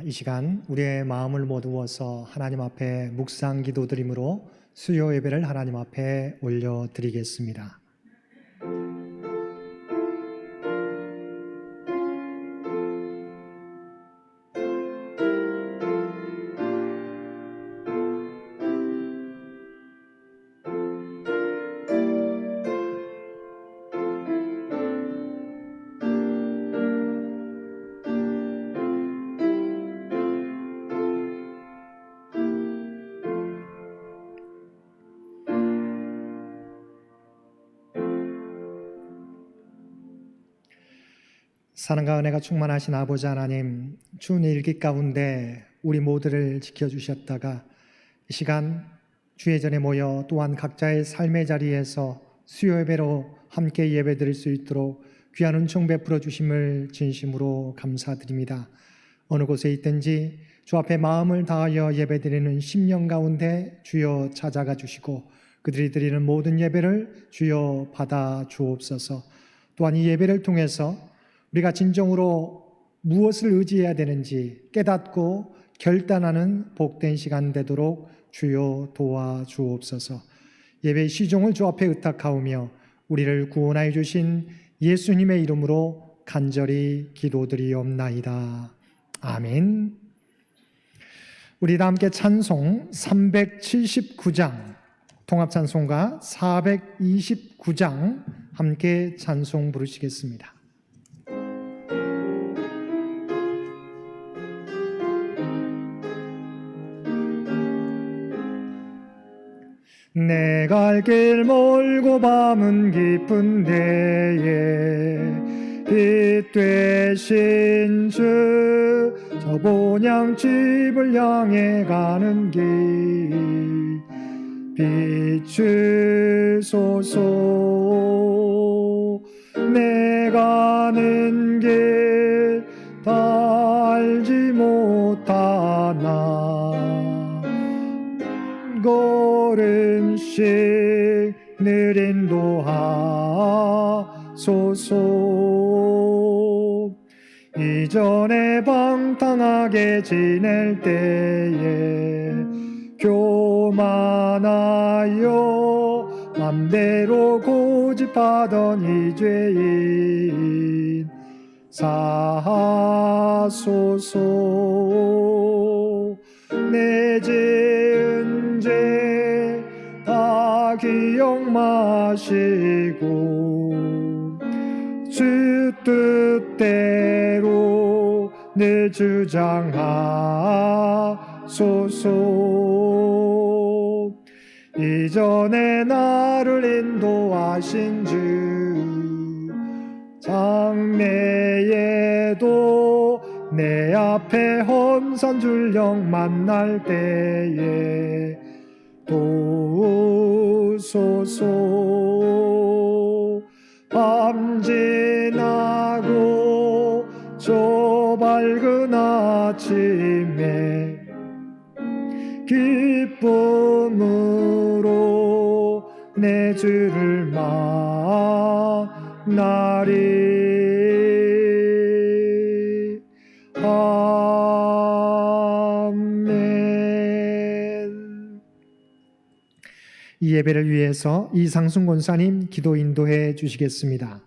이 시간 우리의 마음을 모두어서 하나님 앞에 묵상 기도드림으로 수요 예배를 하나님 앞에 올려드리겠습니다. 사랑과 은혜가 충만하신 아버지 하나님, 추운 일기 가운데 우리 모두를 지켜주셨다가 이 시간 주의 전에 모여 또한 각자의 삶의 자리에서 수요 예배로 함께 예배드릴 수 있도록 귀한 은총 베풀어 주심을 진심으로 감사드립니다. 어느 곳에 있든지 주 앞에 마음을 다하여 예배드리는 심령 가운데 주여 찾아가 주시고 그들이 드리는 모든 예배를 주여 받아 주옵소서. 또한 이 예배를 통해서 우리가 진정으로 무엇을 의지해야 되는지 깨닫고 결단하는 복된 시간 되도록 주여 도와주옵소서. 예배의 시종을 주 앞에 의탁하오며 우리를 구원하여 주신 예수님의 이름으로 간절히 기도드리옵나이다. 아멘. 우리 다 함께 찬송 379장, 통합찬송가 429장 함께 찬송 부르시겠습니다. 내 갈 길 멀고 밤은 깊은 데에 빛 되신 주 저 본향집을 향해 가는 길 비추소서. 내 가는 길 다 알지 못하나 걸음씩 늘 인도하소서. 이전에 방탕하게 지낼 때에 교만하여 맘대로 고집하던 이 죄인 사하소서. 내 지은 죄 다 기억 마시고 주 뜻대로 늘 주장하소서. 이전에 나를 인도하신 주 장래에도 내 앞에 험산 줄령 만날 때에 도우소서. 밤 지나고 저 밝은 아침에 기쁨으로 내 주를 만나리. 아멘. 이 예배를 위해서 이상순 권사님 기도 인도해 주시겠습니다.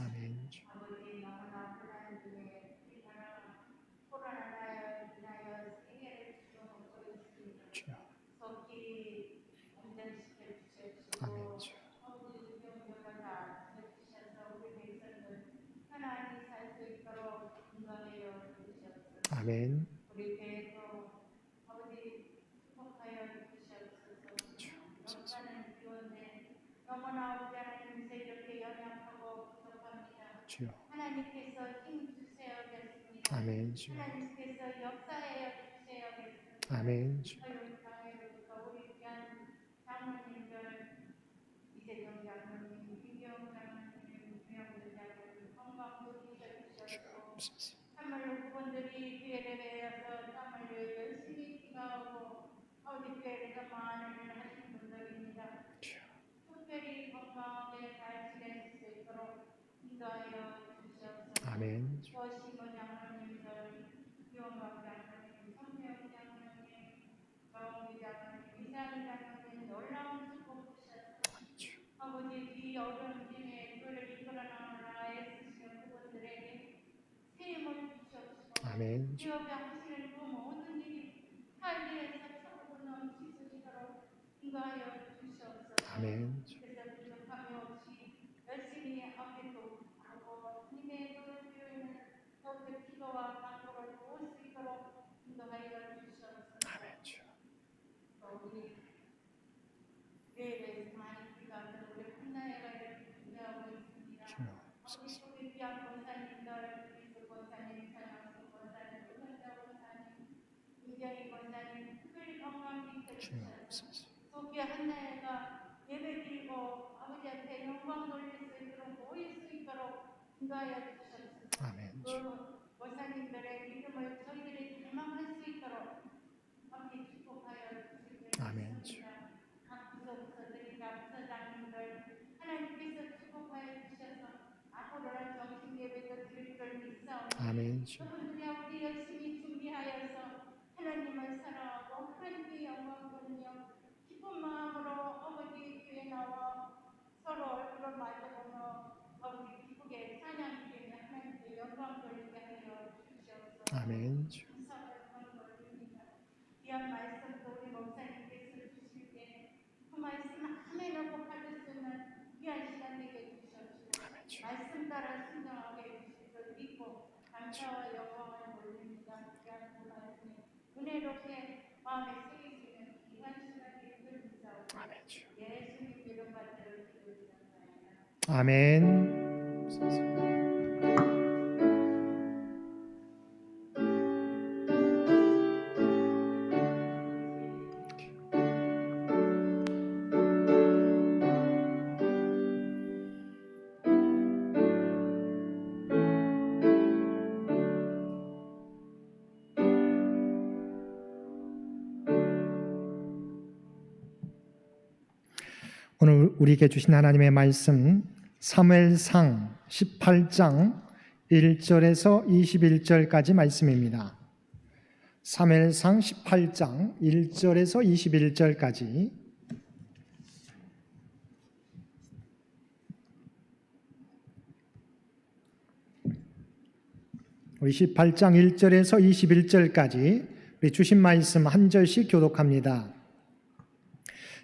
아멘. 아멘. 우리 교회도 아버지 축복하여 주시옵소서. 역사는 비오는데 너무나 아버지 하나님 이렇게 연약하고 부족합니다. 하나님께서 힘 주셔야겠습니다. 아멘. 하나님께서 역사하여 주셔야겠습니다. 아멘. 우리 귀한 장로님들 이재경 장로님, 김경 장로님, 유영준 장로님 건강 주셔 주시옵소서. 아버지 교회에서 많은 일을 하신 분들입니다. 특별히 건강하게 잘 지낼 수 있도록 인도하여 주시옵소서. 아멘. 조심은 장로님들, 기원박 장로님, 성명 장로님, 정기 장로님, 이상 장로님 놀라운 축복 주셔서 아버지 이 어려운 중에 교회를 이끌어 나가라 애쓰시는 그분들에게 세임을 주시옵소서. 아멘. 기업에 하시는 그 모든 일이 삶에서 차고 넘치시도록 인도하여 주시옵소서. 아멘. 그래서 부족함이 없이 열심히 앞에 도하고 님의 교회는 더욱더 기도와 간구를 도울 수 있도록 인도하여 주시옵소서. 또 우리 교회에서 많은 기가 우리 한나라가 이렇게 준비하고 있습니다. 우리 귀한 권사님들, 이수 권사님, 전영수 권사님, 은현자 권사님, 이경희 권사님, 특별히 건강히 해주셔서 소피아 한나라가 예배드리고 아버지 앞에 영광 돌릴 수 있도록 모일 수 있도록 인도하여 주셔서 아멘. 그 권사님들의 믿음을 저희들이 갈망할 수 있도록 함께 축복하여 주시길 아멘. 바랍니다. 각 부서들이나 부서장님들 하나님께서 축복하여 주셔서 앞으로는 정신 예배도 드릴 줄 믿사옵니다. 아멘. 그분들이 우리 열심히 준비하여서 하나님을 사랑하고 하나님의 영광 보며 기쁜 마음으로 아버지 교회 나와 서로 얼굴을 마주보며 아버지 기쁘게 찬양 드리며 하나님께 영광 돌리게 하여 주시옵소서. 아멘. 감사와 영광 돌립니다. 귀한 말씀도 우리 목사님께서 주실 때 그 말씀 안에 넣고 받을 수 있는 귀한 시간 되게 주시옵소서. 말씀 따라 순종하게 해주실 걸 믿고 감사와 영광을 돌립니다. 귀한 그 말씀에 은혜롭게 마음에 새기시는 귀한 시간 되게 주시옵소서. 예수님 이름 받들어 기도드립니다. 아멘. 오늘 우리에게 주신 하나님의 말씀 사무엘상 18장 1절에서 21절까지 말씀입니다. 사무엘상 18장 1절에서 21절까지 우리 18장 1절에서 21절까지 우리 주신 말씀 한 절씩 교독합니다.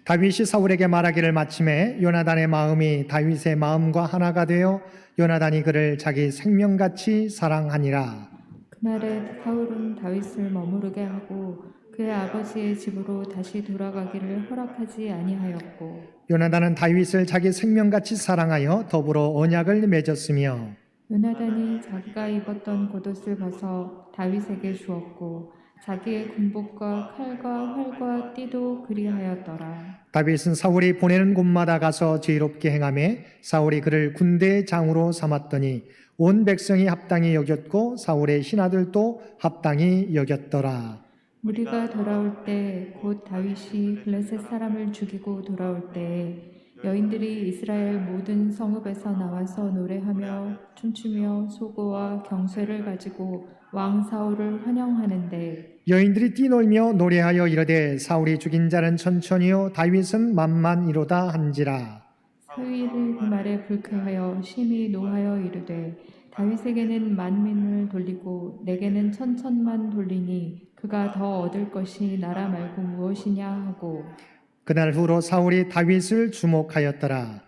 다윗이 사울에게 말하기를 마침에 요나단의 마음이 다윗의 마음과 하나가 되어 요나단이 그를 자기 생명같이 사랑하니라. 그날에 사울은 다윗을 머무르게 하고 그의 아버지의 집으로 다시 돌아가기를 허락하지 아니하였고 요나단은 다윗을 자기 생명같이 사랑하여 더불어 언약을 맺었으며 요나단이 자기가 입었던 겉옷을 벗어 다윗에게 주었고 자기의 군복과 칼과 활과 띠도 그리하였더라. 다윗은 사울이 보내는 곳마다 가서 지혜롭게 행하며 사울이 그를 군대의 장으로 삼았더니 온 백성이 합당히 여겼고 사울의 신하들도 합당히 여겼더라. 무리가 돌아올 때 곧 다윗이 블레셋 사람을 죽이고 돌아올 때에 여인들이 이스라엘 모든 성읍에서 나와서 노래하며 춤추며 소고와 경쇠를 가지고 왕 사울을 환영하는데 여인들이 뛰놀며 노래하여 이르되 사울이 죽인 자는 천천히요 다윗은 만만이로다 한지라. 사위를 그 말에 불쾌하여 심히 노하여 이르되 다윗에게는 만민을 돌리고 내게는 천천만 돌리니 그가 더 얻을 것이 나라 말고 무엇이냐 하고 그날 후로 사울이 다윗을 주목하였더라.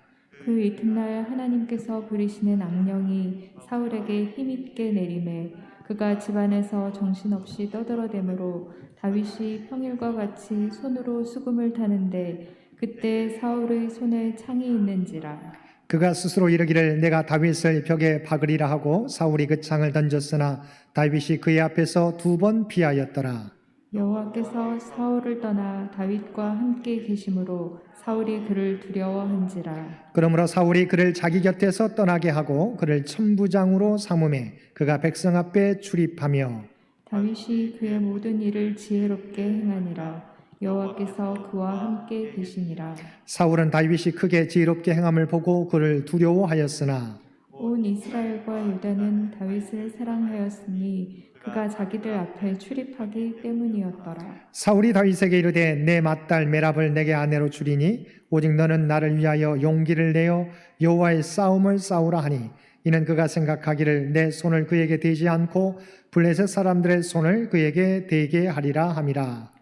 그 이튿날 하나님께서 부리시는 악령이 사울에게 힘있게 내림에 그가 집안에서 정신없이 떠들어대므로 다윗이 평일과 같이 손으로 수금을 타는데 그때 사울의 손에 창이 있는지라. 그가 스스로 이르기를 내가 다윗을 벽에 박으리라 하고 사울이 그 창을 던졌으나 다윗이 그의 앞에서 2번 피하였더라. 여호와께서 사울을 떠나 다윗과 함께 계심으로 사울이 그를 두려워한지라. 그러므로 사울이 그를 자기 곁에서 떠나게 하고 그를 천부장으로 삼음해 그가 백성 앞에 출입하며 다윗이 그의 모든 일을 지혜롭게 행하니라. 여호와께서 그와 함께 계시니라. 사울은 다윗이 크게 지혜롭게 행함을 보고 그를 두려워하였으나 온 이스라엘과 유다는 다윗을 사랑하였으니 그가 자기들 앞에 출입하기 때문이었더라. 사울이 다윗에게 이르되 내 맏딸 메랍을 내게 아내로 주리니 오직 너는 나를 위하여 용기를 내어 여호와의 싸움을 싸우라 하니 이는 그가 생각하기를 내 손을 그에게 대지 않고 블레셋 사람들의 손을 그에게 대게 하리라 함이라.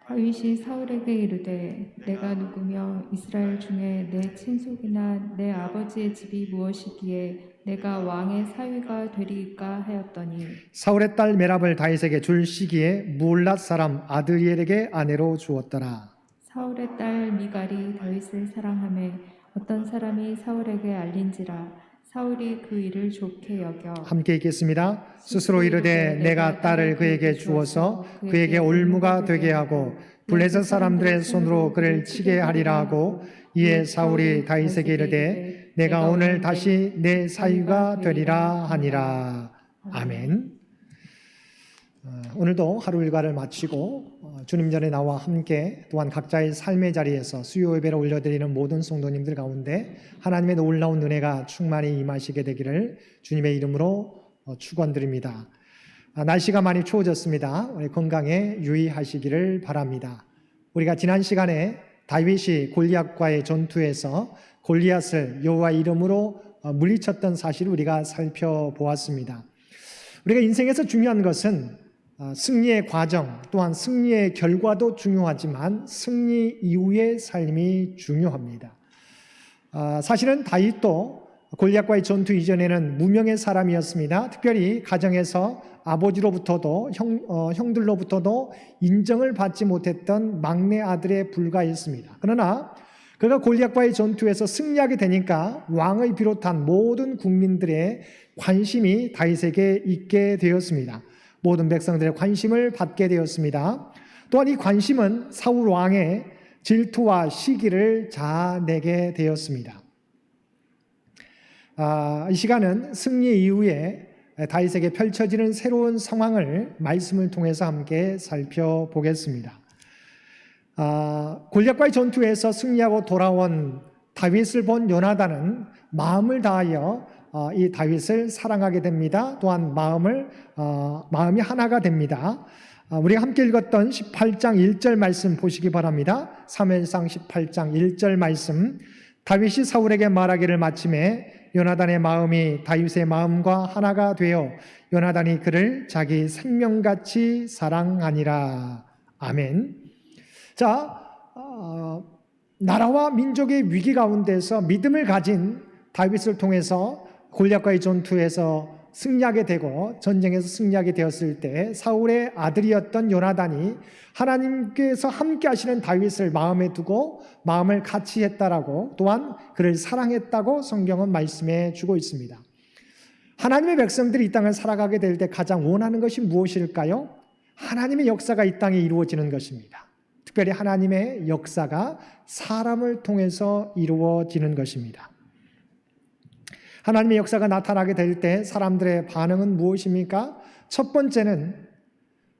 다윗이 사울에게 이르되 내가 누구며 이스라엘 중에 내 친속이나 내 아버지의 집이 무엇이기에 내가 왕의 사위가 되리이까 하였더니 사울의 딸 메랍을 다윗에게 줄 시기에 무올랏 사람 아드리엘에게 아내로 주었더라. 사울의 딸 미갈이 다윗을 사랑하매 어떤 사람이 사울에게 알린지라 사울이 그 일을 좋게 여겨 함께 읽겠습니다. 스스로 이르되 내가 딸을 그에게 주어서 그에게 올무가 되게 하고 블레셋 사람들의 손으로 그를 치게 하리라 하고 이에 사울이 다윗에게 이르되 내가 오늘 다시 내 사위가 되리라 하니라. 아멘. 오늘도 하루 일과를 마치고 주님 전에 나와 함께 또한 각자의 삶의 자리에서 수요 예배를 올려드리는 모든 성도님들 가운데 하나님의 놀라운 은혜가 충만히 임하시게 되기를 주님의 이름으로 축원드립니다. 날씨가 많이 추워졌습니다. 우리 건강에 유의하시기를 바랍니다. 우리가 지난 시간에 다윗이 골리앗과의 전투에서 골리앗을 여호와의 이름으로 물리쳤던 사실을 우리가 살펴보았습니다. 우리가 인생에서 중요한 것은 승리의 과정 또한 승리의 결과도 중요하지만 승리 이후의 삶이 중요합니다. 사실은 다윗도 골리앗과의 전투 이전에는 무명의 사람이었습니다. 특별히 가정에서 아버지로부터도 형들로부터도 인정을 받지 못했던 막내 아들에 불과했습니다. 그러나 그가 골리앗과의 전투에서 승리하게 되니까 왕의 비롯한 모든 국민들의 관심이 다윗에게 있게 되었습니다. 모든 백성들의 관심을 받게 되었습니다. 또한 이 관심은 사울 왕의 질투와 시기를 자아내게 되었습니다. 이 시간은 승리 이후에 다윗에게 펼쳐지는 새로운 상황을 말씀을 통해서 함께 살펴보겠습니다. 골리앗과의 전투에서 승리하고 돌아온 다윗을 본 요나단은 마음을 다하여 이 다윗을 사랑하게 됩니다. 또한 마음이 하나가 됩니다. 우리가 함께 읽었던 18장 1절 말씀 보시기 바랍니다. 사무엘상 18장 1절 말씀. 다윗이 사울에게 말하기를 마침에 요나단의 마음이 다윗의 마음과 하나가 되어 요나단이 그를 자기 생명같이 사랑하니라. 아멘. 자, 나라와 민족의 위기 가운데서 믿음을 가진 다윗을 통해서 골리앗과의 전투에서 승리하게 되고 전쟁에서 승리하게 되었을 때 사울의 아들이었던 요나단이 하나님께서 함께 하시는 다윗을 마음에 두고 마음을 같이 했다라고 또한 그를 사랑했다고 성경은 말씀해 주고 있습니다. 하나님의 백성들이 이 땅을 살아가게 될 때 가장 원하는 것이 무엇일까요? 하나님의 역사가 이 땅에 이루어지는 것입니다. 특별히 하나님의 역사가 사람을 통해서 이루어지는 것입니다. 하나님의 역사가 나타나게 될 때 사람들의 반응은 무엇입니까? 첫 번째는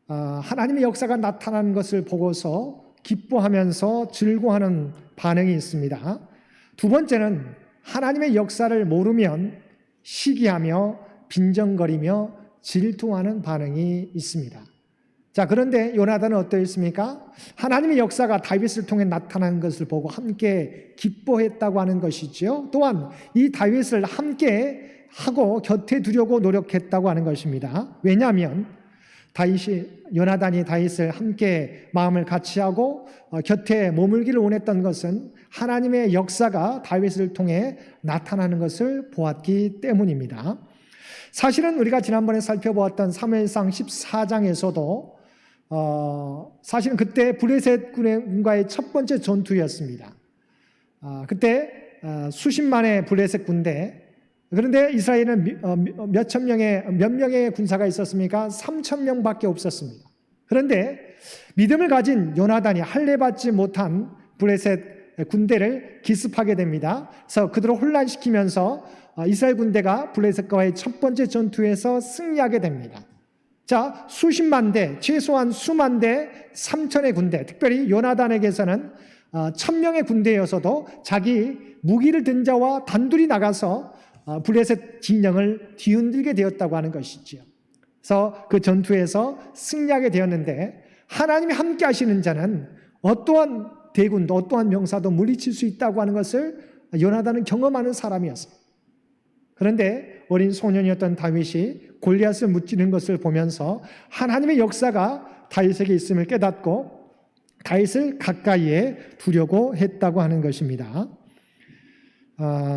하나님의 역사가 나타나는 것을 보고서 기뻐하면서 즐거워하는 반응이 있습니다. 두 번째는 하나님의 역사를 모르면 시기하며 빈정거리며 질투하는 반응이 있습니다. 자, 그런데 요나단은 어떠했습니까? 하나님의 역사가 다윗을 통해 나타난 것을 보고 함께 기뻐했다고 하는 것이지요. 또한 이 다윗을 함께 하고 곁에 두려고 노력했다고 하는 것입니다. 왜냐하면 요나단이 다윗을 함께 마음을 같이 하고 곁에 머물기를 원했던 것은 하나님의 역사가 다윗을 통해 나타나는 것을 보았기 때문입니다. 사실은 우리가 지난번에 살펴보았던 사무엘상 14장에서도 사실은 그때 블레셋 군과의 첫 번째 전투였습니다. 그때 수십만의 블레셋 군대, 그런데 이스라엘은 몇 명의 군사가 있었습니까? 3천 명밖에 없었습니다. 그런데 믿음을 가진 요나단이 할례받지 못한 블레셋 군대를 기습하게 됩니다. 그래서 그들을 혼란시키면서 이스라엘 군대가 블레셋과의 첫 번째 전투에서 승리하게 됩니다. 자, 수십만 대, 최소한 수만 대, 3천의 군대, 특별히 요나단에게서는 1,000명의 군대여서도 자기 무기를 든 자와 단둘이 나가서 블레셋 진영을 뒤흔들게 되었다고 하는 것이지요. 그래서 그 전투에서 승리하게 되었는데, 하나님이 함께 하시는 자는 어떠한 대군도 어떠한 명사도 물리칠 수 있다고 하는 것을 요나단은 경험하는 사람이었어요. 그런데 어린 소년이었던 다윗이 골리앗을 무찌르는 것을 보면서 하나님의 역사가 다윗에게 있음을 깨닫고 다윗을 가까이에 두려고 했다고 하는 것입니다.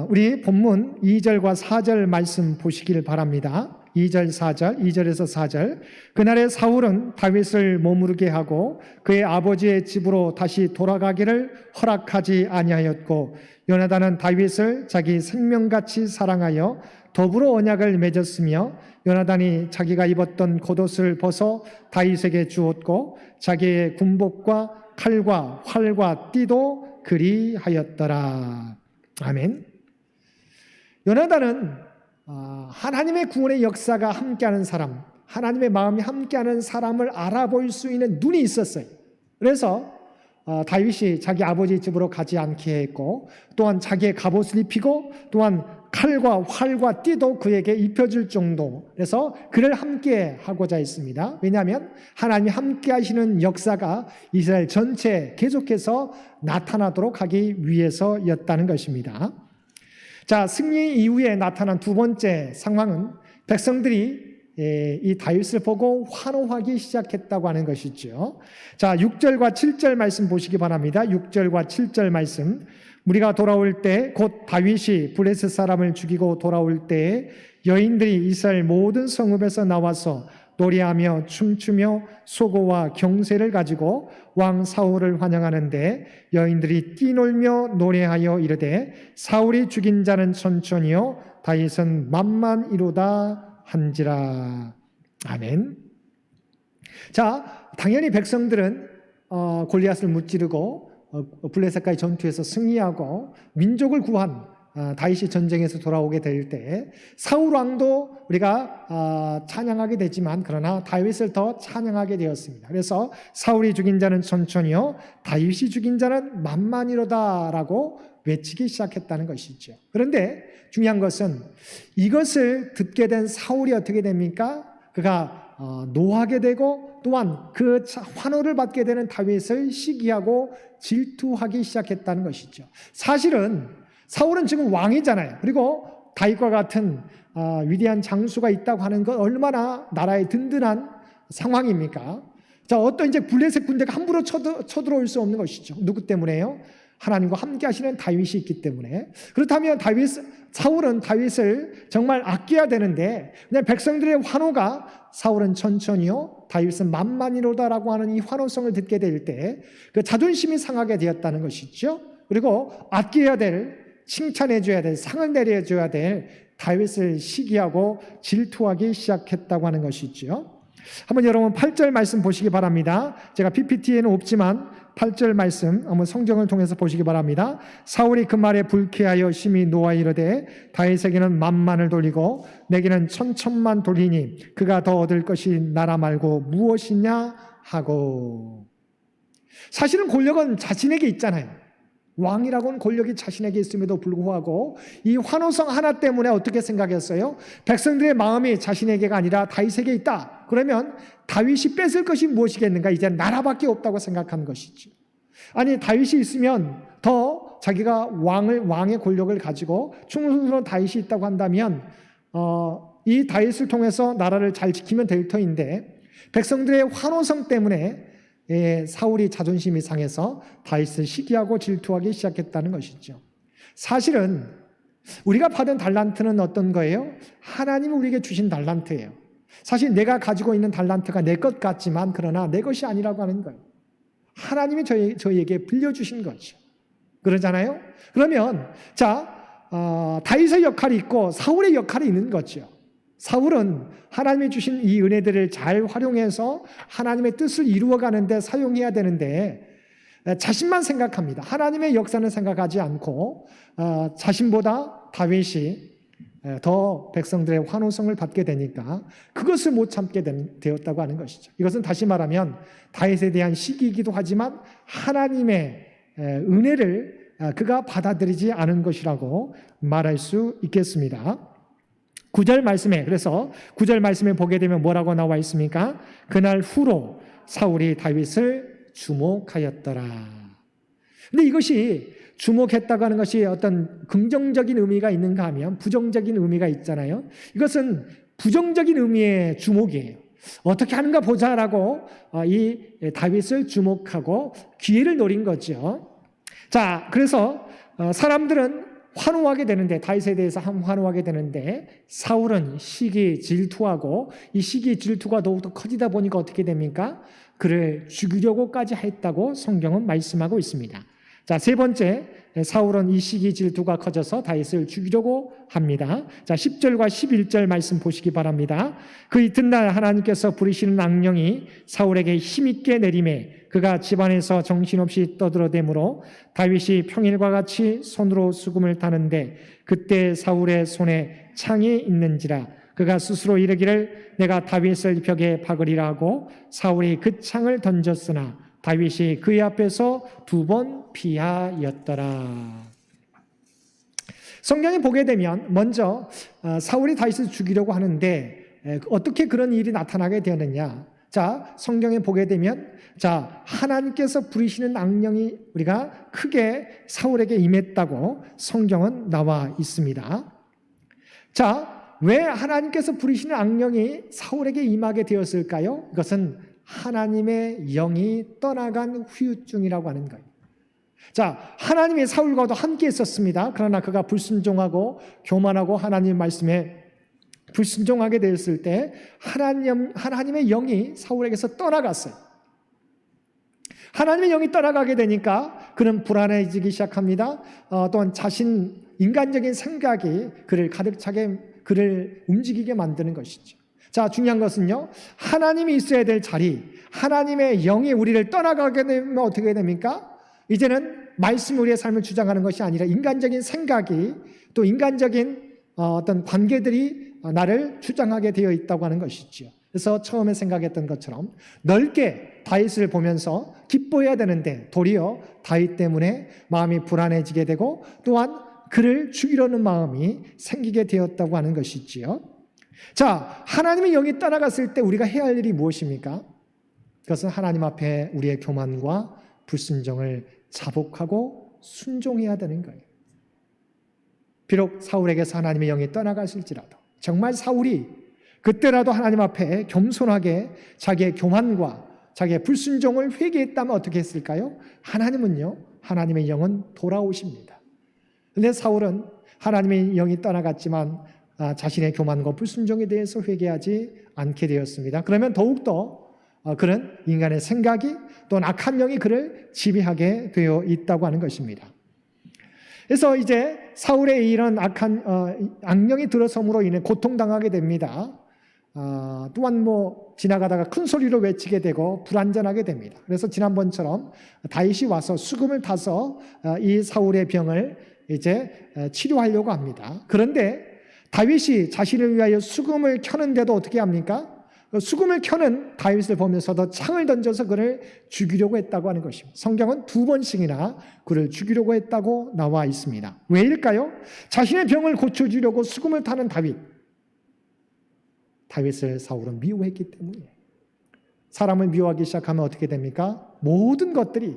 우리 본문 2절과 4절 말씀 보시길 바랍니다. 2절 4절, 2절에서 4절. 그날에 사울은 다윗을 머무르게 하고 그의 아버지의 집으로 다시 돌아가기를 허락하지 아니하였고, 요나단은 다윗을 자기 생명같이 사랑하여 더불어 언약을 맺었으며, 요나단이 자기가 입었던 겉옷을 벗어 다윗에게 주었고 자기의 군복과 칼과 활과 띠도 그리하였더라. 아멘. 요나단은 하나님의 구원의 역사가 함께하는 사람, 하나님의 마음이 함께하는 사람을 알아볼 수 있는 눈이 있었어요. 그래서 다윗이 자기 아버지 집으로 가지 않게 했고, 또한 자기의 갑옷을 입히고 또한 칼과 활과 띠도 그에게 입혀줄 정도, 그래서 그를 함께 하고자 했습니다. 왜냐하면 하나님이 함께 하시는 역사가 이스라엘 전체에 계속해서 나타나도록 하기 위해서였다는 것입니다. 자, 승리 이후에 나타난 두 번째 상황은 백성들이 이 다윗을 보고 환호하기 시작했다고 하는 것이죠. 자, 6절과 7절 말씀 보시기 바랍니다. 6절과 7절 말씀. 무리가 돌아올 때 곧 다윗이 블레셋 사람을 죽이고 돌아올 때에 여인들이 이스라엘 모든 성읍에서 나와서 노래하며 춤추며 소고와 경세를 가지고 왕 사울을 환영하는데, 여인들이 뛰놀며 노래하여 이르되 사울이 죽인 자는 천천히요 다윗은 만만이로다 한지라. 아멘. 자, 당연히 백성들은 골리앗을 무찌르고 블레셋과의 전투에서 승리하고 민족을 구한 다윗이 전쟁에서 돌아오게 될 때 사울 왕도 우리가 찬양하게 되지만, 그러나 다윗을 더 찬양하게 되었습니다. 그래서 사울이 죽인 자는 천천히요 다윗이 죽인 자는 만만이로다라고 외치기 시작했다는 것이죠. 그런데 중요한 것은 이것을 듣게 된 사울이 어떻게 됩니까? 그가 노하게 되고 또한 그 환호를 받게 되는 다윗을 시기하고 질투하기 시작했다는 것이죠. 사실은 사울은 지금 왕이잖아요. 그리고 다윗과 같은 위대한 장수가 있다고 하는 건 얼마나 나라의 든든한 상황입니까? 자, 어떤 이제 블레셋 군대가 함부로 쳐들어올 수 없는 것이죠. 누구 때문에요? 하나님과 함께 하시는 다윗이 있기 때문에. 그렇다면 사울은 다윗을 정말 아껴야 되는데, 그냥 백성들의 환호가 사울은 천천히요 다윗은 만만이로다라고 하는 이 환호성을 듣게 될 때 그 자존심이 상하게 되었다는 것이죠. 그리고 아껴야 될, 칭찬해줘야 될, 상을 내려줘야 될 다윗을 시기하고 질투하기 시작했다고 하는 것이죠. 한번 여러분 8절 말씀 보시기 바랍니다. 제가 PPT에는 없지만 8절 말씀 한번 성경을 통해서 보시기 바랍니다. 사울이 그 말에 불쾌하여 심히 노하 이르되 다윗에게는 만만을 돌리고 내게는 천천만 돌리니 그가 더 얻을 것이 나라 말고 무엇이냐 하고. 사실은 권력은 자신에게 있잖아요. 왕이라고는 권력이 자신에게 있음에도 불구하고 이 환호성 하나 때문에 어떻게 생각했어요? 백성들의 마음이 자신에게가 아니라 다윗에게 있다. 그러면 다윗이 뺏을 것이 무엇이겠는가? 이제 나라밖에 없다고 생각한 것이죠. 아니, 다윗이 있으면 더 자기가 왕의 권력을 가지고 충성스러운 다윗이 있다고 한다면 이 다윗을 통해서 나라를 잘 지키면 될 터인데, 백성들의 환호성 때문에 사울이 자존심이 상해서 다윗을 시기하고 질투하기 시작했다는 것이죠. 사실은 우리가 받은 달란트는 어떤 거예요? 하나님이 우리에게 주신 달란트예요. 사실 내가 가지고 있는 달란트가 내 것 같지만 그러나 내 것이 아니라고 하는 거예요. 하나님이 저희에게 빌려주신 거죠. 그러잖아요? 그러면 다윗의 역할이 있고 사울의 역할이 있는 거죠. 사울은 하나님이 주신 이 은혜들을 잘 활용해서 하나님의 뜻을 이루어가는데 사용해야 되는데 자신만 생각합니다. 하나님의 역사는 생각하지 않고 자신보다 다윗이 더 백성들의 환호성을 받게 되니까 그것을 못 참게 되었다고 하는 것이죠. 이것은 다시 말하면 다윗에 대한 시기이기도 하지만 하나님의 은혜를 그가 받아들이지 않은 것이라고 말할 수 있겠습니다. 9절 말씀에, 그래서 9절 말씀에 보게 되면 뭐라고 나와 있습니까? 그날 후로 사울이 다윗을 주목하였더라. 근데 이것이 주목했다고 하는 것이 어떤 긍정적인 의미가 있는가 하면 부정적인 의미가 있잖아요. 이것은 부정적인 의미의 주목이에요. 어떻게 하는가 보자라고 이 다윗을 주목하고 기회를 노린 거죠. 자, 그래서 사람들은 환호하게 되는데, 다윗에 대해서 환호하게 되는데 사울은 시기 질투하고 이 시기 질투가 더욱더 커지다 보니까 어떻게 됩니까? 그를 죽이려고까지 했다고 성경은 말씀하고 있습니다. 자, 세 번째, 사울은 이 시기 질투가 커져서 다윗을 죽이려고 합니다. 자, 10절과 11절 말씀 보시기 바랍니다. 그 이튿날 하나님께서 부리시는 악령이 사울에게 힘있게 내림에 그가 집안에서 정신없이 떠들어대므로 다윗이 평일과 같이 손으로 수금을 타는데 그때 사울의 손에 창이 있는지라 그가 스스로 이르기를 내가 다윗을 벽에 박으리라 하고 사울이 그 창을 던졌으나 다윗이 그의 앞에서 2번 피하였더라. 성경에 보게 되면 먼저 사울이 다윗을 죽이려고 하는데 어떻게 그런 일이 나타나게 되었느냐. 자, 성경에 보게 되면 자, 하나님께서 부리시는 악령이 우리가 크게 사울에게 임했다고 성경은 나와 있습니다. 자, 왜 하나님께서 부리시는 악령이 사울에게 임하게 되었을까요? 이것은 하나님의 영이 떠나간 후유증이라고 하는 거예요. 자, 하나님이 사울과도 함께 있었습니다. 그러나 그가 불순종하고 교만하고 하나님 말씀에 불순종하게 되었을 때 하나님의 영이 사울에게서 떠나갔어요. 하나님의 영이 떠나가게 되니까 그는 불안해지기 시작합니다. 또한 인간적인 생각이 그를 가득 차게 그를 움직이게 만드는 것이죠. 자, 중요한 것은요, 하나님이 있어야 될 자리, 하나님의 영이 우리를 떠나가게 되면 어떻게 됩니까? 이제는 말씀이 우리의 삶을 주장하는 것이 아니라 인간적인 생각이 또 인간적인 어떤 관계들이 나를 주장하게 되어 있다고 하는 것이죠. 그래서 처음에 생각했던 것처럼 넓게 다윗을 보면서 기뻐해야 되는데 도리어 다윗 때문에 마음이 불안해지게 되고 또한 그를 죽이려는 마음이 생기게 되었다고 하는 것이지요. 자, 하나님의 영이 떠나갔을 때 우리가 해야 할 일이 무엇입니까? 그것은 하나님 앞에 우리의 교만과 불순종을 자복하고 순종해야 되는 거예요. 비록 사울에게서 하나님의 영이 떠나갔을지라도 정말 사울이 그때라도 하나님 앞에 겸손하게 자기의 교만과 자기의 불순종을 회개했다면 어떻게 했을까요? 하나님은요, 하나님의 영은 돌아오십니다. 그런데 사울은 하나님의 영이 떠나갔지만 자신의 교만과 불순종에 대해서 회개하지 않게 되었습니다. 그러면 더욱더 그는 인간의 생각이 또는 악한 영이 그를 지배하게 되어 있다고 하는 것입니다. 그래서 이제 사울의 이런 악령이 들어섬으로 인해 고통당하게 됩니다. 또한 지나가다가 큰 소리로 외치게 되고 불안전하게 됩니다. 그래서 지난번처럼 다윗이 와서 수금을 타서 이 사울의 병을 이제 치료하려고 합니다. 그런데 다윗이 자신을 위하여 수금을 켜는데도 어떻게 합니까? 수금을 켜는 다윗을 보면서도 창을 던져서 그를 죽이려고 했다고 하는 것입니다. 성경은 2번씩이나 그를 죽이려고 했다고 나와 있습니다. 왜일까요? 자신의 병을 고쳐주려고 수금을 타는 다윗을 사울은 미워했기 때문이에요. 사람을 미워하기 시작하면 어떻게 됩니까? 모든 것들이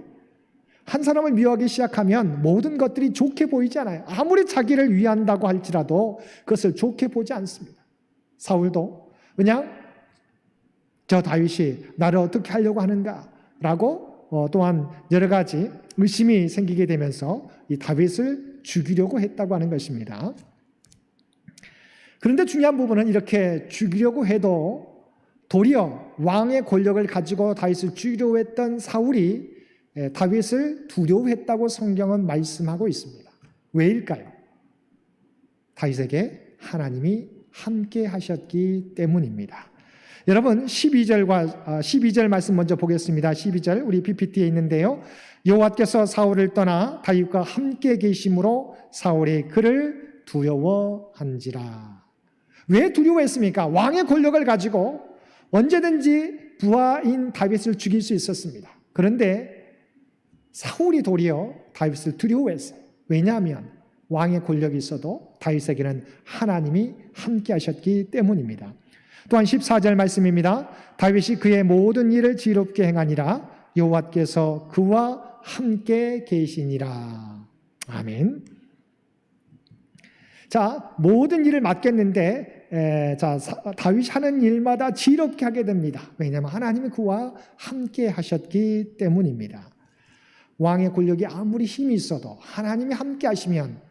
한 사람을 미워하기 시작하면 모든 것들이 좋게 보이지 않아요. 아무리 자기를 위한다고 할지라도 그것을 좋게 보지 않습니다. 사울도 그냥 저 다윗이 나를 어떻게 하려고 하는가라고 또한 여러 가지 의심이 생기게 되면서 이 다윗을 죽이려고 했다고 하는 것입니다. 그런데 중요한 부분은 이렇게 죽이려고 해도 도리어 왕의 권력을 가지고 다윗을 죽이려고 했던 사울이 다윗을 두려워했다고 성경은 말씀하고 있습니다. 왜일까요? 다윗에게 하나님이 함께 하셨기 때문입니다. 여러분 12절 말씀 먼저 보겠습니다. 12절 우리 PPT에 있는데요. 여호와께서 사울을 떠나 다윗과 함께 계심으로 사울이 그를 두려워한지라. 왜 두려워했습니까? 왕의 권력을 가지고 언제든지 부하인 다윗을 죽일 수 있었습니다. 그런데 사울이 도리어 다윗을 두려워했어요. 왜냐하면 왕의 권력이 있어도 다윗에게는 하나님이 함께 하셨기 때문입니다. 또한 14절 말씀입니다. 다윗이 그의 모든 일을 지혜롭게 행하니라 여호와께서 그와 함께 계시니라. 아멘. 자, 모든 일을 맡겼는데 다윗이 하는 일마다 지혜롭게 하게 됩니다. 왜냐하면 하나님이 그와 함께 하셨기 때문입니다. 왕의 권력이 아무리 힘이 있어도 하나님이 함께 하시면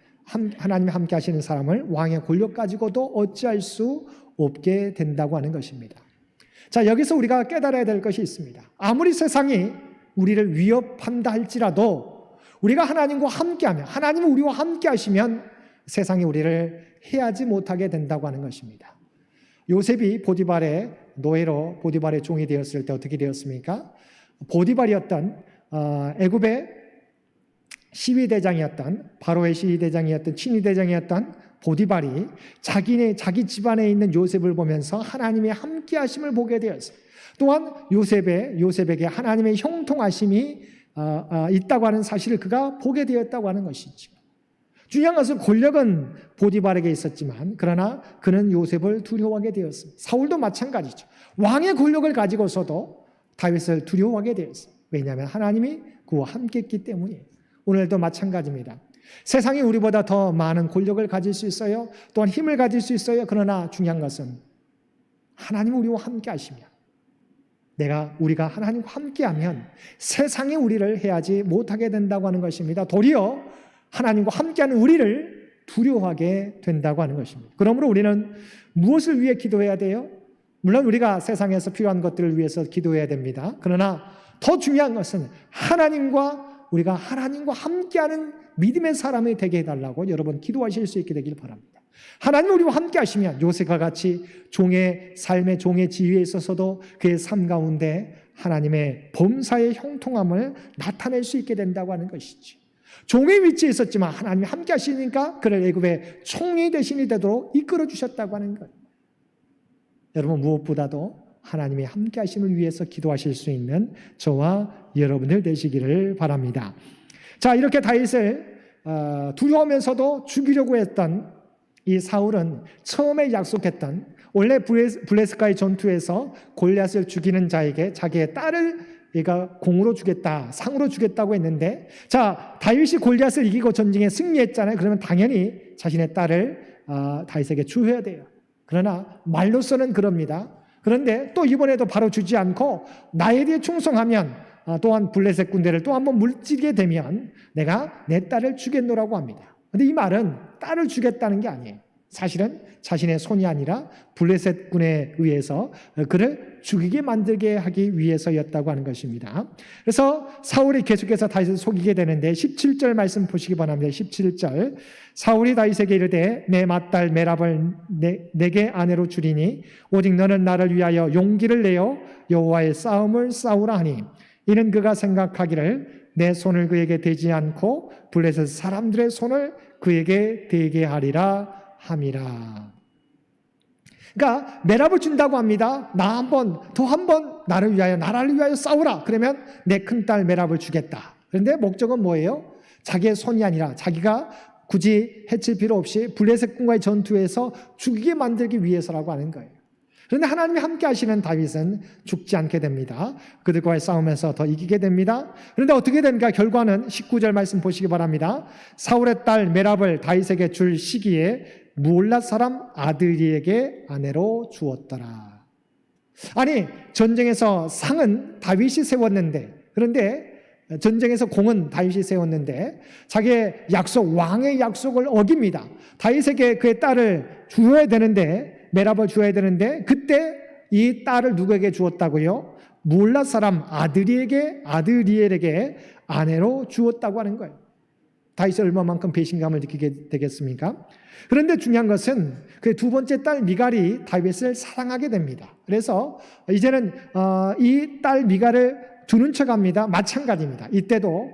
하나님이 함께 하시는 사람을 왕의 권력 가지고도 어찌할 수 없게 된다고 하는 것입니다. 자, 여기서 우리가 깨달아야 될 것이 있습니다. 아무리 세상이 우리를 위협한다 할지라도 우리가 하나님과 함께하면, 하나님이 우리와 함께 하시면 세상이 우리를 해하지 못하게 된다고 하는 것입니다. 요셉이 보디발의 노예로 보디발의 종이 되었을 때 어떻게 되었습니까? 보디발이었던 애굽의 시위대장이었던, 바로의 시위대장이었던, 친위대장이었던 보디발이 자기 집안에 있는 요셉을 보면서 하나님의 함께 하심을 보게 되었어요. 또한 요셉에게 하나님의 형통하심이 있다고 하는 사실을 그가 보게 되었다고 하는 것이죠. 중요한 것은 권력은 보디발에게 있었지만 그러나 그는 요셉을 두려워하게 되었습니다. 사울도 마찬가지죠. 왕의 권력을 가지고서도 다윗을 두려워하게 되었어요. 왜냐하면 하나님이 그와 함께 했기 때문이에요. 오늘도 마찬가지입니다. 세상이 우리보다 더 많은 권력을 가질 수 있어요. 또한 힘을 가질 수 있어요. 그러나 중요한 것은 하나님이 우리와 함께 하시면, 우리가 하나님과 함께하면 세상이 우리를 해하지 못하게 된다고 하는 것입니다. 도리어 하나님과 함께하는 우리를 두려워하게 된다고 하는 것입니다. 그러므로 우리는 무엇을 위해 기도해야 돼요? 물론 우리가 세상에서 필요한 것들을 위해서 기도해야 됩니다. 그러나 더 중요한 것은 우리가 하나님과 함께하는 믿음의 사람이 되게 해달라고 여러분 기도하실 수 있게 되길 바랍니다. 하나님 우리와 함께 하시면 요셉과 같이 삶의 종의 지위에 있어서도 그의 삶 가운데 하나님의 범사의 형통함을 나타낼 수 있게 된다고 하는 것이지. 종의 위치에 있었지만 하나님이 함께 하시니까 그를 애굽의 총리 대신이 되도록 이끌어 주셨다고 하는 것. 여러분 무엇보다도 하나님의 함께 하심을 위해서 기도하실 수 있는 저와 여러분들 되시기를 바랍니다. 자, 이렇게 다윗을 두려워하면서도 죽이려고 했던 이 사울은 처음에 약속했던, 원래 블레셋과의 전투에서 골리앗을 죽이는 자에게 자기의 딸을 공으로 주겠다, 상으로 주겠다고 했는데, 자, 다윗이 골리앗을 이기고 전쟁에 승리했잖아요. 그러면 당연히 자신의 딸을 다윗에게 주어야 돼요. 그러나 말로서는 그럽니다. 그런데 또 이번에도 바로 주지 않고 나에 대해 충성하면 또한 블레셋 군대를 또 한번 물찌게 되면 내가 내 딸을 주겠노라고 합니다. 그런데 이 말은 딸을 주겠다는 게 아니에요. 사실은 자신의 손이 아니라 블레셋 군에 의해서 그를 죽이게 만들게 하기 위해서였다고 하는 것입니다. 그래서 사울이 계속해서 다윗을 속이게 되는데 17절 말씀 보시기 바랍니다. 17절 사울이 다윗에게 이르되 내 맏딸 메랍을 내게 아내로 주리니 오직 너는 나를 위하여 용기를 내어 여호와의 싸움을 싸우라 하니 이는 그가 생각하기를 내 손을 그에게 대지 않고 블레셋 사람들의 손을 그에게 대게 하리라 함이라. 그러니까 메랍을 준다고 합니다. 더 한 번 나를 위하여 싸우라. 그러면 내 큰딸 메랍을 주겠다. 그런데 목적은 뭐예요? 자기의 손이 아니라 자기가 굳이 해칠 필요 없이 블레셋 군과의 전투에서 죽이게 만들기 위해서라고 하는 거예요. 그런데 하나님이 함께 하시는 다윗은 죽지 않게 됩니다. 그들과의 싸움에서 더 이기게 됩니다. 그런데 어떻게 됩니까? 결과는 19절 말씀 보시기 바랍니다. 사울의 딸 메랍을 다윗에게 줄 시기에 무올랏 사람 아드리에게 아내로 주었더라. 아니, 전쟁에서 상은 다윗이 세웠는데, 그런데 전쟁에서 공은 다윗이 세웠는데 자기의 왕의 약속을 어깁니다. 다윗에게 그의 딸을 주어야 되는데, 메랍을 주어야 되는데 그때 이 딸을 누구에게 주었다고요? 무올랏 사람 아드리엘에게 아내로 주었다고 하는 거예요. 다윗이 얼마만큼 배신감을 느끼게 되겠습니까? 그런데 중요한 것은 그 두 번째 딸 미갈이 다윗을 사랑하게 됩니다. 그래서 이제는 이 딸 미갈을 두는 척합니다. 마찬가지입니다. 이때도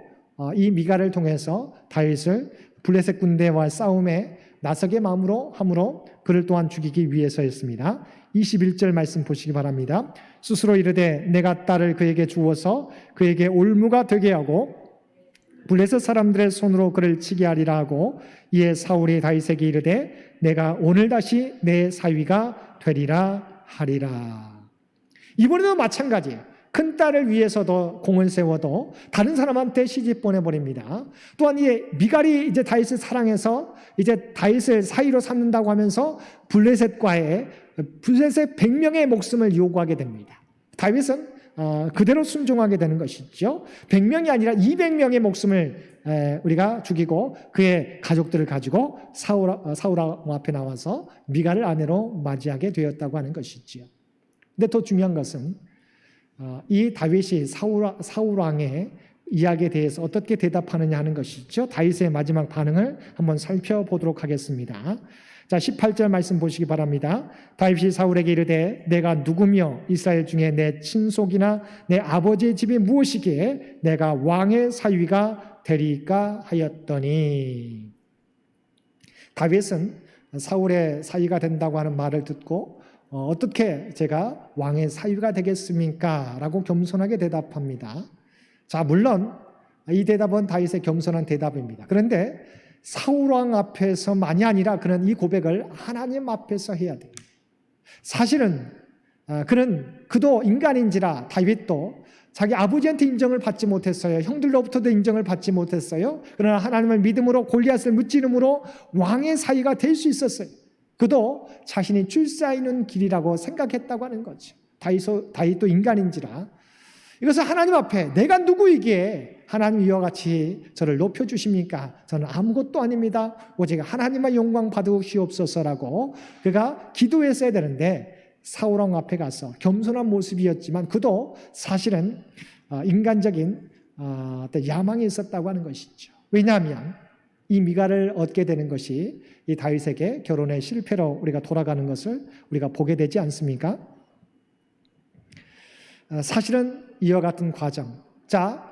이 미갈을 통해서 다윗을 블레셋 군대와 싸움에 나서게 마음으로 함으로 그를 또한 죽이기 위해서였습니다. 21절 말씀 보시기 바랍니다. 스스로 이르되 내가 딸을 그에게 주어서 그에게 올무가 되게 하고 블레셋 사람들의 손으로 그를 치게 하리라 하고 이에 사울이 다윗에게 이르되 내가 오늘 다시 내 사위가 되리라 하리라. 이번에도 마찬가지예요. 큰 딸을 위해서도 공을 세워도 다른 사람한테 시집 보내버립니다. 또한 이 미갈이 이제 다윗을 사랑해서 이제 다윗을 사위로 삼는다고 하면서 블레셋 100명의 목숨을 요구하게 됩니다. 다윗은 그대로 순종하게 되는 것이죠. 100명이 아니라 200명의 목숨을 우리가 죽이고 그의 가족들을 가지고 사울 왕 앞에 나와서 미갈을 아내로 맞이하게 되었다고 하는 것이지요. 근데 더 중요한 것은 이 다윗이 사울 왕의 이야기에 대해서 어떻게 대답하느냐 하는 것이죠. 다윗의 마지막 반응을 한번 살펴보도록 하겠습니다. 자, 18절 말씀 보시기 바랍니다. 다윗이 사울에게 이르되 내가 누구며 이스라엘 중에 내 친속이나 내 아버지의 집이 무엇이기에 내가 왕의 사위가 되리까 하였더니, 다윗은 사울의 사위가 된다고 하는 말을 듣고 어떻게 제가 왕의 사위가 되겠습니까? 라고 겸손하게 대답합니다. 자, 물론 이 대답은 다윗의 겸손한 대답입니다. 그런데 사울왕 앞에서만이 아니라 그는 이 고백을 하나님 앞에서 해야 돼요. 사실은 그도 인간인지라 다윗도 자기 아버지한테 인정을 받지 못했어요. 형들로부터도 인정을 받지 못했어요. 그러나 하나님을 믿음으로 골리앗을 무찌름으로 왕의 사위가 될 수 있었어요. 그도 자신이 출세하는 길이라고 생각했다고 하는 거죠. 다윗도 인간인지라 이것을 하나님 앞에 내가 누구이기에 하나님 이와 같이 저를 높여주십니까? 저는 아무것도 아닙니다. 오직 하나님만 영광 받으시옵소서라고 그가 기도했어야 되는데 사울왕 앞에 가서 겸손한 모습이었지만 그도 사실은 인간적인 어떤 야망이 있었다고 하는 것이죠. 왜냐하면 이 미갈을 얻게 되는 것이 이 다윗에게 결혼의 실패로 우리가 돌아가는 것을 우리가 보게 되지 않습니까? 사실은 이와 같은 과정. 자,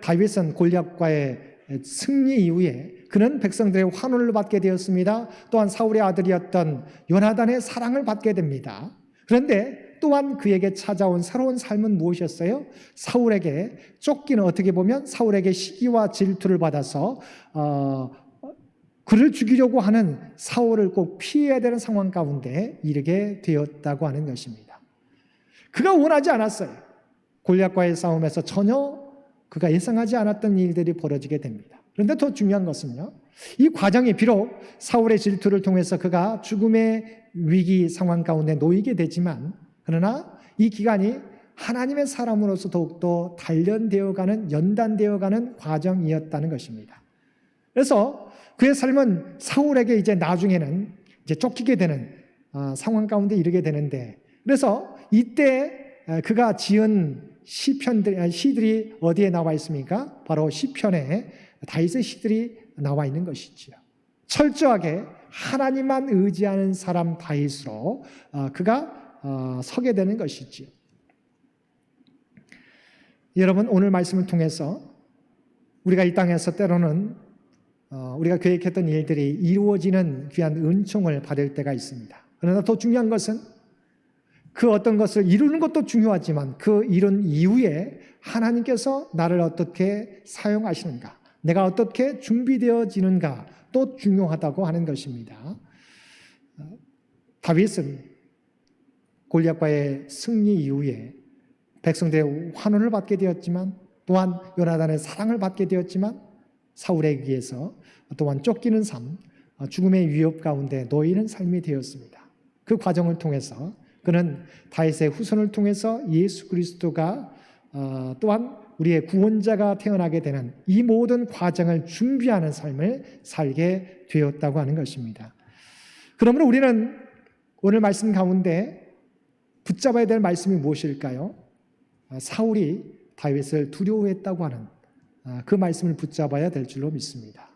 다윗은 골리앗과의 승리 이후에 그는 백성들의 환호를 받게 되었습니다. 또한 사울의 아들이었던 요나단의 사랑을 받게 됩니다. 그런데 또한 그에게 찾아온 새로운 삶은 무엇이었어요? 사울에게 쫓기는, 어떻게 보면 사울에게 시기와 질투를 받아서 그를 죽이려고 하는 사울을 꼭 피해야 되는 상황 가운데 이르게 되었다고 하는 것입니다. 그가 원하지 않았어요. 골리앗과의 싸움에서 전혀 그가 예상하지 않았던 일들이 벌어지게 됩니다. 그런데 더 중요한 것은요, 이 과정이 비록 사울의 질투를 통해서 그가 죽음의 위기 상황 가운데 놓이게 되지만, 그러나 이 기간이 하나님의 사람으로서 더욱더 단련되어가는, 연단되어가는 과정이었다는 것입니다. 그래서 그의 삶은 사울에게 이제 나중에는 이제 쫓기게 되는 상황 가운데 이르게 되는데, 그래서 이때 그가 지은 시들이 어디에 나와 있습니까? 바로 시편에 다윗의 시들이 나와 있는 것이지요. 철저하게 하나님만 의지하는 사람 다윗으로 그가 서게 되는 것이지요. 여러분, 오늘 말씀을 통해서 우리가 이 땅에서 때로는 우리가 계획했던 일들이 이루어지는 귀한 은총을 받을 때가 있습니다. 그러나 더 중요한 것은 그 어떤 것을 이루는 것도 중요하지만 그 이룬 이후에 하나님께서 나를 어떻게 사용하시는가, 내가 어떻게 준비되어지는가 또 중요하다고 하는 것입니다. 다윗은 골리앗과의 승리 이후에 백성들의 환호를 받게 되었지만, 또한 요나단의 사랑을 받게 되었지만, 사울에 의해서 또한 쫓기는 삶, 죽음의 위협 가운데 놓이는 삶이 되었습니다. 그 과정을 통해서 그는 다윗의 후손을 통해서 예수 그리스도가 또한 우리의 구원자가 태어나게 되는 이 모든 과정을 준비하는 삶을 살게 되었다고 하는 것입니다. 그러므로 우리는 오늘 말씀 가운데 붙잡아야 될 말씀이 무엇일까요? 사울이 다윗을 두려워했다고 하는 그 말씀을 붙잡아야 될 줄로 믿습니다.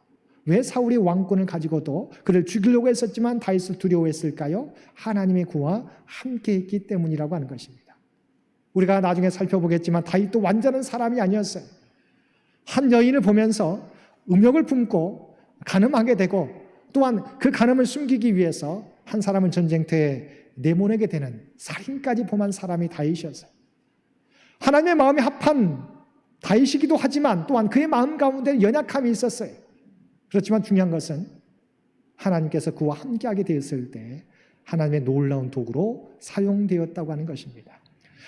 왜 사울이 왕권을 가지고도 그를 죽이려고 했었지만 다윗을 두려워했을까요? 하나님의 구와 함께했기 때문이라고 하는 것입니다. 우리가 나중에 살펴보겠지만 다윗도 완전한 사람이 아니었어요. 한 여인을 보면서 음욕을 품고 간음하게 되고 또한 그 간음을 숨기기 위해서 한 사람을 전쟁터에 내보내게 되는 살인까지 범한 사람이 다윗이었어요. 하나님의 마음이 합한 다윗이기도 하지만 또한 그의 마음 가운데 연약함이 있었어요. 그렇지만 중요한 것은 하나님께서 그와 함께하게 되었을 때 하나님의 놀라운 도구로 사용되었다고 하는 것입니다.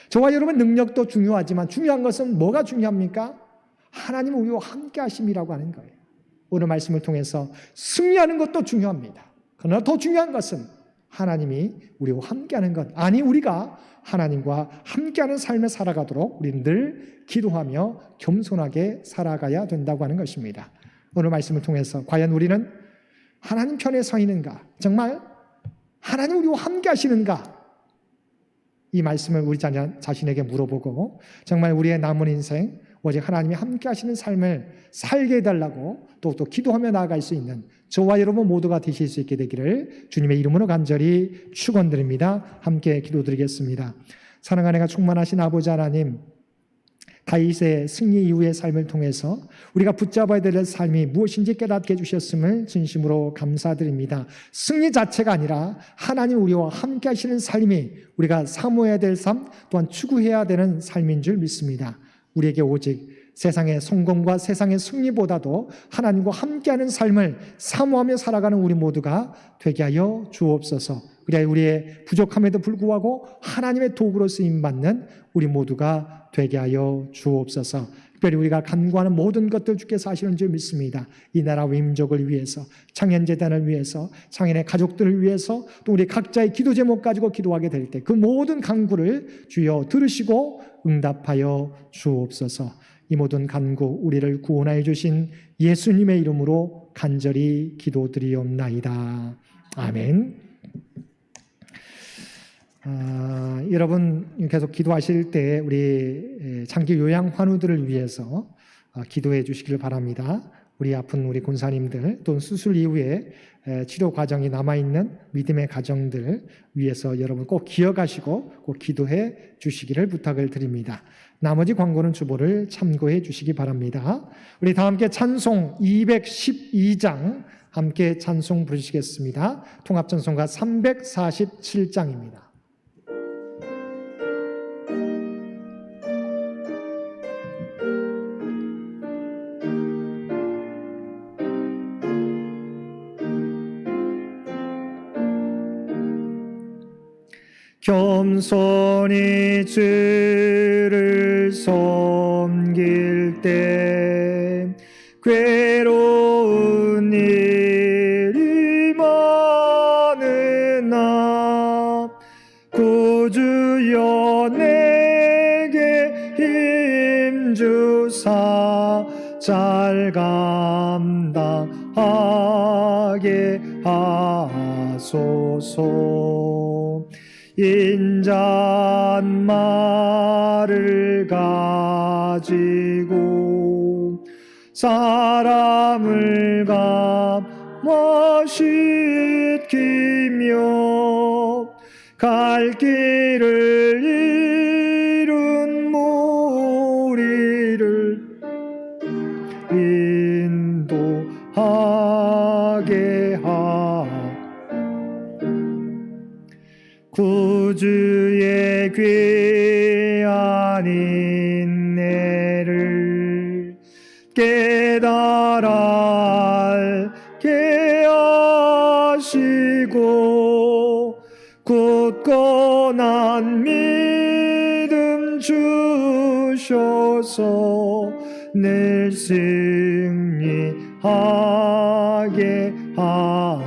저와 여러분 능력도 중요하지만 중요한 것은 뭐가 중요합니까? 하나님 우리와 함께하심이라고 하는 거예요. 오늘 말씀을 통해서 승리하는 것도 중요합니다. 그러나 더 중요한 것은 하나님이 우리와 함께하는 것, 아니 우리가 하나님과 함께하는 삶을 살아가도록 우리는 늘 기도하며 겸손하게 살아가야 된다고 하는 것입니다. 오늘 말씀을 통해서 과연 우리는 하나님 편에 서 있는가? 정말 하나님 우리와 함께 하시는가? 이 말씀을 우리 자신에게 물어보고 정말 우리의 남은 인생 오직 하나님이 함께 하시는 삶을 살게 해달라고 또 기도하며 나아갈 수 있는 저와 여러분 모두가 되실 수 있게 되기를 주님의 이름으로 간절히 축원드립니다. 함께 기도드리겠습니다. 사랑하는 애가 충만하신 아버지 하나님, 다윗의 승리 이후의 삶을 통해서 우리가 붙잡아야 될 삶이 무엇인지 깨닫게 해주셨음을 진심으로 감사드립니다. 승리 자체가 아니라 하나님 우리와 함께 하시는 삶이 우리가 사모해야 될 삶, 또한 추구해야 되는 삶인 줄 믿습니다. 우리에게 오직 세상의 성공과 세상의 승리보다도 하나님과 함께하는 삶을 사모하며 살아가는 우리 모두가 되게 하여 주옵소서. 그래야 우리의 부족함에도 불구하고 하나님의 도구로 쓰임받는 우리 모두가 되게 하여 주옵소서. 특별히 우리가 간구하는 모든 것들 주께서 하시는 줄 믿습니다. 이 나라와 민족을 위해서, 창현재단을 위해서, 창현의 가족들을 위해서, 또 우리 각자의 기도 제목 가지고 기도하게 될 때 그 모든 간구를 주여 들으시고 응답하여 주옵소서. 이 모든 간구 우리를 구원하여 주신 예수님의 이름으로 간절히 기도드리옵나이다. 아멘. 여러분 계속 기도하실 때 우리 장기 요양 환우들을 위해서 기도해 주시기를 바랍니다. 우리 아픈 우리 권사님들 또는 수술 이후에 치료 과정이 남아있는 믿음의 가정들 위해서 여러분 꼭 기억하시고 꼭 기도해 주시기를 부탁을 드립니다. 나머지 광고는 주보를 참고해 주시기 바랍니다. 우리 다 함께 찬송 212장 함께 찬송 부르시겠습니다. 통합찬송가 347장입니다. 겸손히 주를 섬길 때 괴로운 일이 많으나 구주여 내게 힘주사 잘 감당하게 하소서. 인잣말을 가지고 사람을 감화시키며 갈 길을 잃은 무리를 인도하게 구주의 귀한 인내를 깨달아 알게 하시고 굳건한 믿음 주셔서 늘 승리하게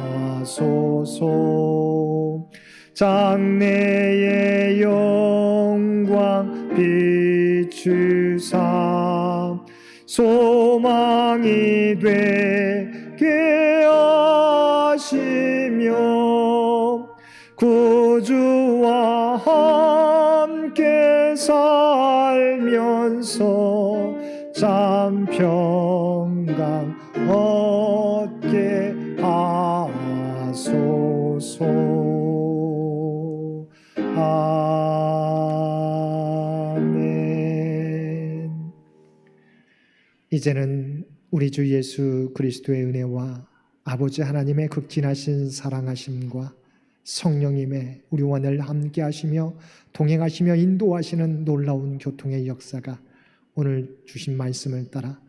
하소서. 장래의 영광 비추사 소망이 되게 하시며 구주와 함께 살면서 참 평강 얻게 하소서. 이제는 우리 주 예수 그리스도의 은혜와 아버지 하나님의 극진하신 사랑하심과 성령님의 우리와 늘 함께 하시며 동행하시며 인도하시는 놀라운 교통의 역사가 오늘 주신 말씀을 따라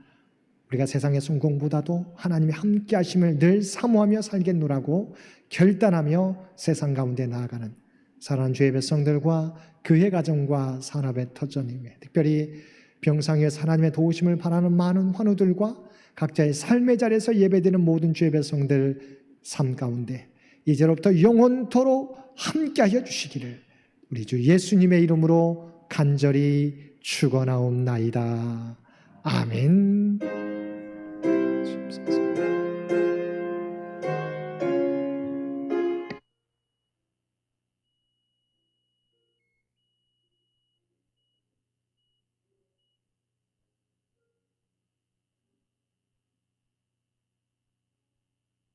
우리가 세상의 성공보다도 하나님이 함께 하심을 늘 사모하며 살겠노라고 결단하며 세상 가운데 나아가는 사랑하는 주의 백성들과 그의 가정과 산업의 터전임에 특별히 병상에 하나님의 도우심을 바라는 많은 환우들과 각자의 삶의 자리에서 예배드리는 모든 주의 백성들 삶 가운데 이제로부터 영원토록 함께하여 주시기를 우리 주 예수님의 이름으로 간절히 축원하옵나이다. 아멘.